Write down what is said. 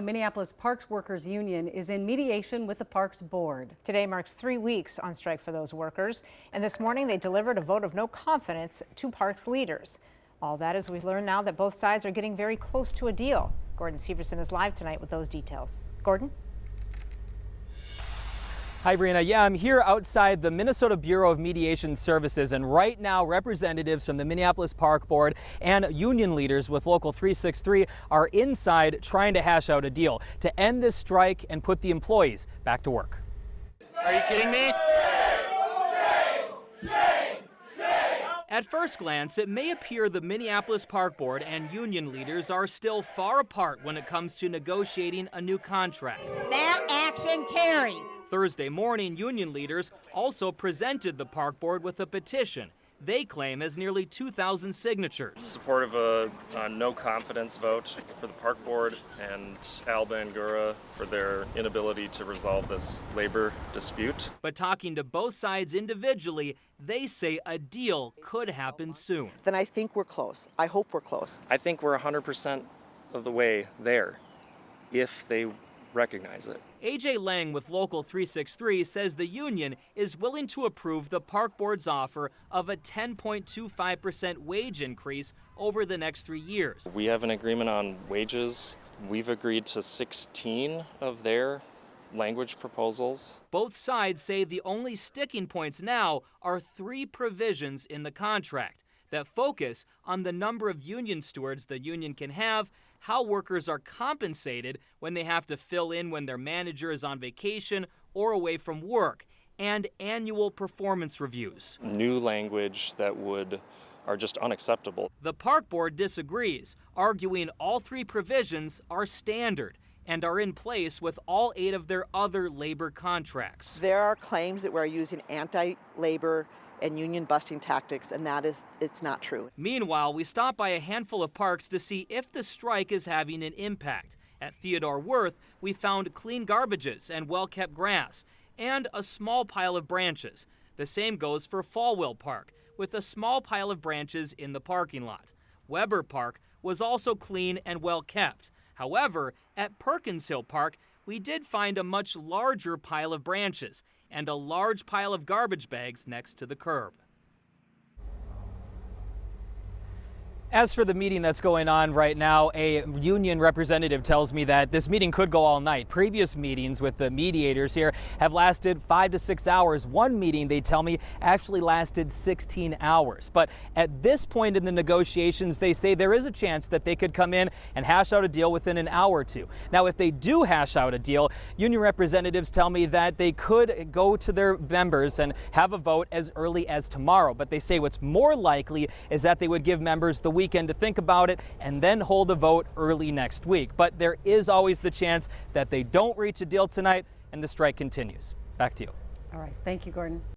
The Minneapolis Parks Workers Union is in mediation with the Parks Board. Today marks 3 weeks on strike for those workers, and this morning they delivered a vote of no confidence to Parks leaders. All that as we learn now that both sides are getting very close to a deal. Gordon Severson is live tonight with those details. Gordon? Hi, Brianna. Yeah, I'm here outside the Minnesota Bureau of Mediation Services, and right now representatives from the Minneapolis Park Board and union leaders with Local 363 are inside trying to hash out a deal to end this strike and put the employees back to work. Are you kidding me? At first glance, it may appear the Minneapolis Park Board and union leaders are still far apart when it comes to negotiating a new contract. That action carries. Thursday morning, union leaders also presented the Park Board with a petition they claim has nearly 2,000 signatures. Support of a no confidence vote for the Park Board and Al Bangura for their inability to resolve this labor dispute. But talking to both sides individually, they say a deal could happen soon. Then I think we're close. I hope we're close. I think we're 100% of the way there if they recognize it. AJ Lang with Local 363 says the union is willing to approve the Park Board's offer of a 10.25% wage increase over the next 3 years. We have an agreement on wages. We've agreed to 16 of their language proposals. Both sides say the only sticking points now are 3 provisions in the contract that focus on the number of union stewards the union can have, how workers are compensated when they have to fill in when their manager is on vacation or away from work, and annual performance reviews. New language that are just unacceptable. The Park Board disagrees, arguing all 3 provisions are standard and are in place with all 8 of their other labor contracts. There are claims that we're using anti-labor and union busting tactics, and it's not true. Meanwhile, we stopped by a handful of parks to see if the strike is having an impact. At Theodore Wirth, we found clean garbages and well-kept grass, and a small pile of branches. The same goes for Falwell Park, with a small pile of branches in the parking lot. Weber Park was also clean and well-kept. However, at Perkins Hill Park, we did find a much larger pile of branches and a large pile of garbage bags next to the curb. As for the meeting that's going on right now, a union representative tells me that this meeting could go all night. Previous meetings with the mediators here have lasted 5 to 6 hours. One meeting, they tell me, actually lasted 16 hours. But at this point in the negotiations, they say there is a chance that they could come in and hash out a deal within an hour or two. Now, if they do hash out a deal, union representatives tell me that they could go to their members and have a vote as early as tomorrow. But they say what's more likely is that they would give members the weekend to think about it and then hold a vote early next week. But there is always the chance that they don't reach a deal tonight and the strike continues. Back to you. All right. Thank you, Gordon.